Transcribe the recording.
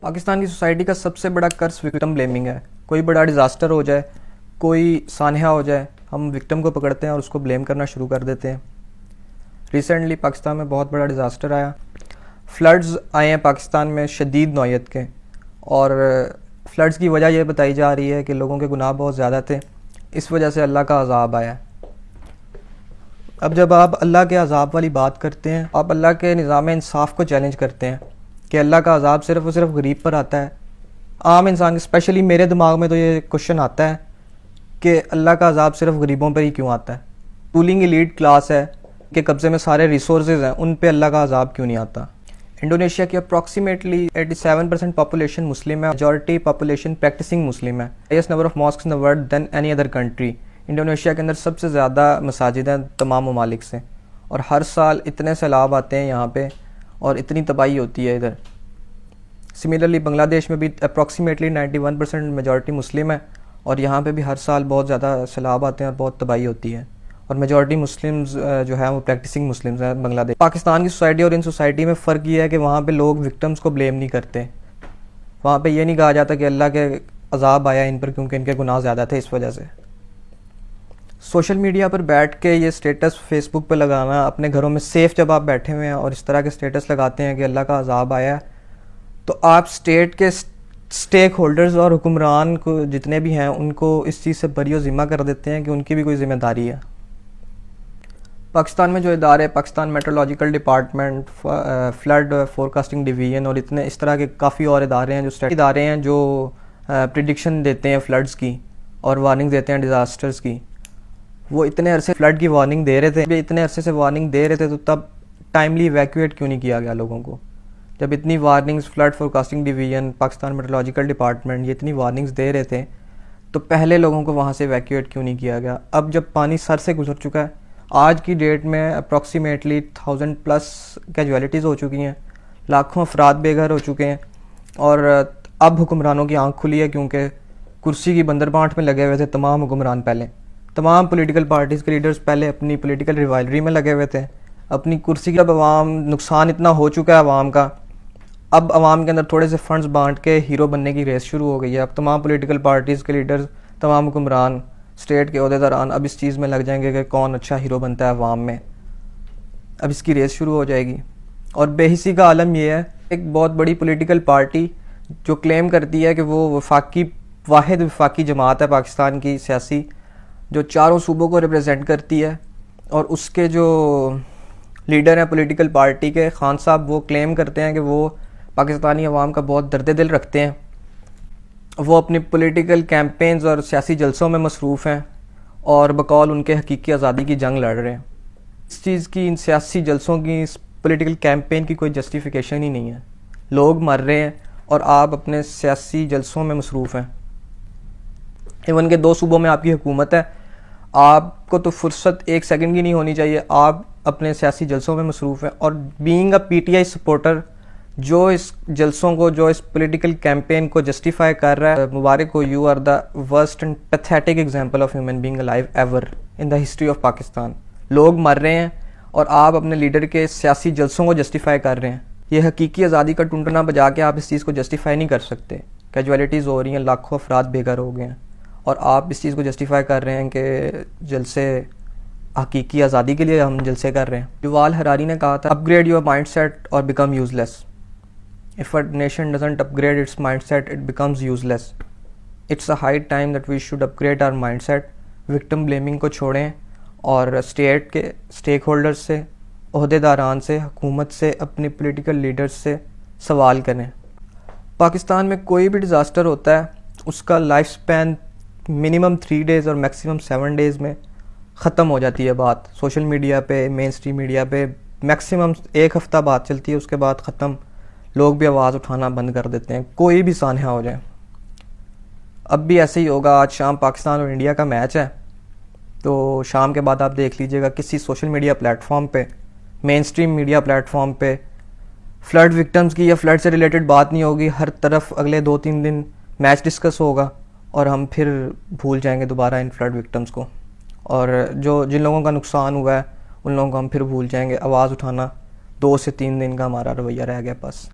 پاکستان کی سوسائٹی کا سب سے بڑا کرس وکٹم بلیمنگ ہے. کوئی بڑا ڈیزاسٹر ہو جائے, کوئی سانحہ ہو جائے, ہم وکٹم کو پکڑتے ہیں اور اس کو بلیم کرنا شروع کر دیتے ہیں. ریسنٹلی پاکستان میں بہت بڑا ڈیزاسٹر آیا. فلڈز آئے ہیں پاکستان میں شدید نوعیت کے, اور فلڈز کی وجہ یہ بتائی جا رہی ہے کہ لوگوں کے گناہ بہت زیادہ تھے, اس وجہ سے اللہ کا عذاب آیا. اب جب آپ اللہ کے عذاب والی بات کرتے ہیں, آپ اللہ کے نظام انصاف کو چیلنج کرتے ہیں کہ اللہ کا عذاب صرف اور صرف غریب پر آتا ہے. عام انسان اسپیشلی میرے دماغ میں تو یہ کوشچن آتا ہے کہ اللہ کا عذاب صرف غریبوں پر ہی کیوں آتا ہے. رولنگ ایلیٹ کلاس ہے کہ قبضے میں سارے ریسورسز ہیں, ان پہ اللہ کا عذاب کیوں نہیں آتا. انڈونیشیا کی اپروکسیمیٹلی 87% پاپولیشن مسلم ہے, میجورٹی پاپولیشن پریکٹسنگ مسلم ہے. Highest number of mosques in the world then any other country. Indonesia کے اندر سب سے زیادہ مساجد ہیں تمام ممالک سے, اور ہر سال اتنے سیلاب آتے ہیں یہاں پہ اور اتنی تباہی ہوتی ہے ادھر. سملرلی بنگلہ دیش میں بھی اپروکسیمیٹلی 91% میجورٹی مسلم ہے, اور یہاں پہ بھی ہر سال بہت زیادہ سیلاب آتے ہیں اور بہت تباہی ہوتی ہے, اور میجورٹی مسلمز جو ہے وہ پریکٹسنگ مسلمز ہیں بنگلہ دیش. پاکستان کی سوسائٹی اور ان سوسائٹی میں فرق یہ ہے کہ وہاں پہ لوگ وکٹمز کو بلیم نہیں کرتے. وہاں پہ یہ نہیں کہا جاتا کہ اللہ کے عذاب آیا ان پر کیونکہ ان کے گناہ زیادہ تھے اس وجہ سے. سوشل میڈیا پر بیٹھ کے یہ سٹیٹس فیس بک پہ لگانا, اپنے گھروں میں سیف جب آپ بیٹھے ہوئے ہیں اور اس طرح کے سٹیٹس لگاتے ہیں کہ اللہ کا عذاب آیا, تو آپ اسٹیٹ کے اسٹیک ہولڈرز اور حکمران کو جتنے بھی ہیں ان کو اس چیز سے بری و ذمہ کر دیتے ہیں کہ ان کی بھی کوئی ذمہ داری ہے. پاکستان میں جو ادارے, Pakistan meteorological department, flood forecasting division اور اتنے اس طرح کے کافی اور ادارے ہیں جو پریڈکشن دیتے ہیں فلڈز کی اور وارننگ دیتے ہیں ڈیزاسٹرز کی, وہ اتنے عرصے فلڈ کی وارننگ دے رہے تھے. اتنے عرصے سے وارننگ دے رہے تھے تو تب ٹائملی ایویکویٹ کیوں نہیں کیا گیا لوگوں کو؟ جب اتنی warnings flood forecasting division, Pakistan meteorological department یہ اتنی وارننگز دے رہے تھے تو پہلے لوگوں کو وہاں سے ایویکویٹ کیوں نہیں کیا گیا؟ اب جب پانی سر سے گزر چکا ہے, آج کی ڈیٹ میں اپروکسیمیٹلی 1000+ کیجویلٹیز ہو چکی ہیں, لاکھوں افراد بے گھر ہو چکے ہیں, اور اب حکمرانوں کی آنکھ کھلی ہے کیونکہ کرسی کی بندر بانٹ میں لگے ہوئے تھے تمام حکمران. پہلے تمام پولیٹیکل پارٹیز کے لیڈرز پہلے اپنی پولیٹیکل ریوائلری میں لگے ہوئے تھے اپنی کرسی کی. اب عوام نقصان اتنا ہو چکا ہے عوام کا, اب عوام کے اندر تھوڑے سے فنڈز بانٹ کے ہیرو بننے کی ریس شروع ہو گئی ہے. اب تمام پولیٹیکل پارٹیز کے لیڈرز, تمام حکمران, اسٹیٹ کے عہدیداران اب اس چیز میں لگ جائیں گے کہ کون اچھا ہیرو بنتا ہے عوام میں. اب اس کی ریس شروع ہو جائے گی. اور بے حسی کا عالم یہ ہے, ایک بہت بڑی پولیٹیکل پارٹی جو کلیم کرتی ہے کہ وہ واحد وفاقی جماعت ہے پاکستان کی سیاسی, جو چاروں صوبوں کو ریپرزینٹ کرتی ہے, اور اس کے جو لیڈر ہیں پولیٹیکل پارٹی کے خان صاحب, وہ کلیم کرتے ہیں کہ وہ پاکستانی عوام کا بہت درد دل رکھتے ہیں. وہ اپنی پولیٹیکل کیمپینز اور سیاسی جلسوں میں مصروف ہیں اور بقول ان کے حقیقی آزادی کی جنگ لڑ رہے ہیں. اس چیز کی, ان سیاسی جلسوں کی, اس پولیٹیکل کیمپین کی کوئی جسٹیفیکیشن ہی نہیں ہے. لوگ مر رہے ہیں اور آپ اپنے سیاسی جلسوں میں مصروف ہیں. ایون کہ 2 صوبوں میں آپ کی حکومت ہے, آپ کو تو فرصت ایک سیکنڈ کی نہیں ہونی چاہیے, آپ اپنے سیاسی جلسوں میں مصروف ہیں. اور بینگ اے PTI سپورٹر, جو اس جلسوں کو, جو اس پولیٹیکل کیمپین کو جسٹیفائی کر رہا ہے, مبارک ہو, you are the worst and pathetic example of human being alive ever in the history of Pakistan. لوگ مر رہے ہیں اور آپ اپنے لیڈر کے سیاسی جلسوں کو جسٹیفائی کر رہے ہیں. یہ حقیقی آزادی کا ٹنٹنا بجا کے آپ اس چیز کو جسٹیفائی نہیں کر سکتے. کیجویلٹیز ہو رہی ہیں, لاکھوں افراد بے گھر ہو گئے ہیں, اور آپ اس چیز کو جسٹیفائی کر رہے ہیں کہ جلسے حقیقی آزادی کے لیے ہم جلسے کر رہے ہیں. یووال ہراری نے کہا تھا, اپ گریڈ یور مائنڈ سیٹ اور become use less. If a nation doesn't upgrade its mindset, it becomes useless. It's a high time that we should upgrade our mindset. Victim blaming کو چھوڑیں اور اسٹیٹ کے اسٹیک ہولڈر سے, عہدیداران سے, حکومت سے, اپنی پولیٹیکل لیڈرز سے سوال کریں. پاکستان میں کوئی بھی ڈیزاسٹر ہوتا ہے, اس کا لائف سپین منیمم 3 days اور میکسیمم 7 days میں ختم ہو جاتی ہے بات. سوشل میڈیا پہ, مین اسٹریم میڈیا پہ میکسیمم 1 ہفتہ بات چلتی ہے, اس کے بعد ختم. لوگ بھی آواز اٹھانا بند کر دیتے ہیں, کوئی بھی سانحہ ہو جائے. اب بھی ایسے ہی ہوگا. آج شام پاکستان اور انڈیا کا میچ ہے, تو شام کے بعد آپ دیکھ لیجئے گا کسی سوشل میڈیا پلیٹ فارم پہ, مین اسٹریم میڈیا پلیٹ فارم پہ فلڈ وکٹمز کی یا فلڈ سے ریلیٹڈ بات نہیں ہوگی. ہر طرف اگلے 2-3 دن میچ ڈسکس ہوگا, اور ہم پھر بھول جائیں گے دوبارہ ان فلڈ وکٹمز کو, اور جن لوگوں کا نقصان ہوا ہے ان لوگوں کو ہم پھر بھول جائیں گے. آواز اٹھانا 2 سے 3 دن کا ہمارا رویہ رہ گیا بس.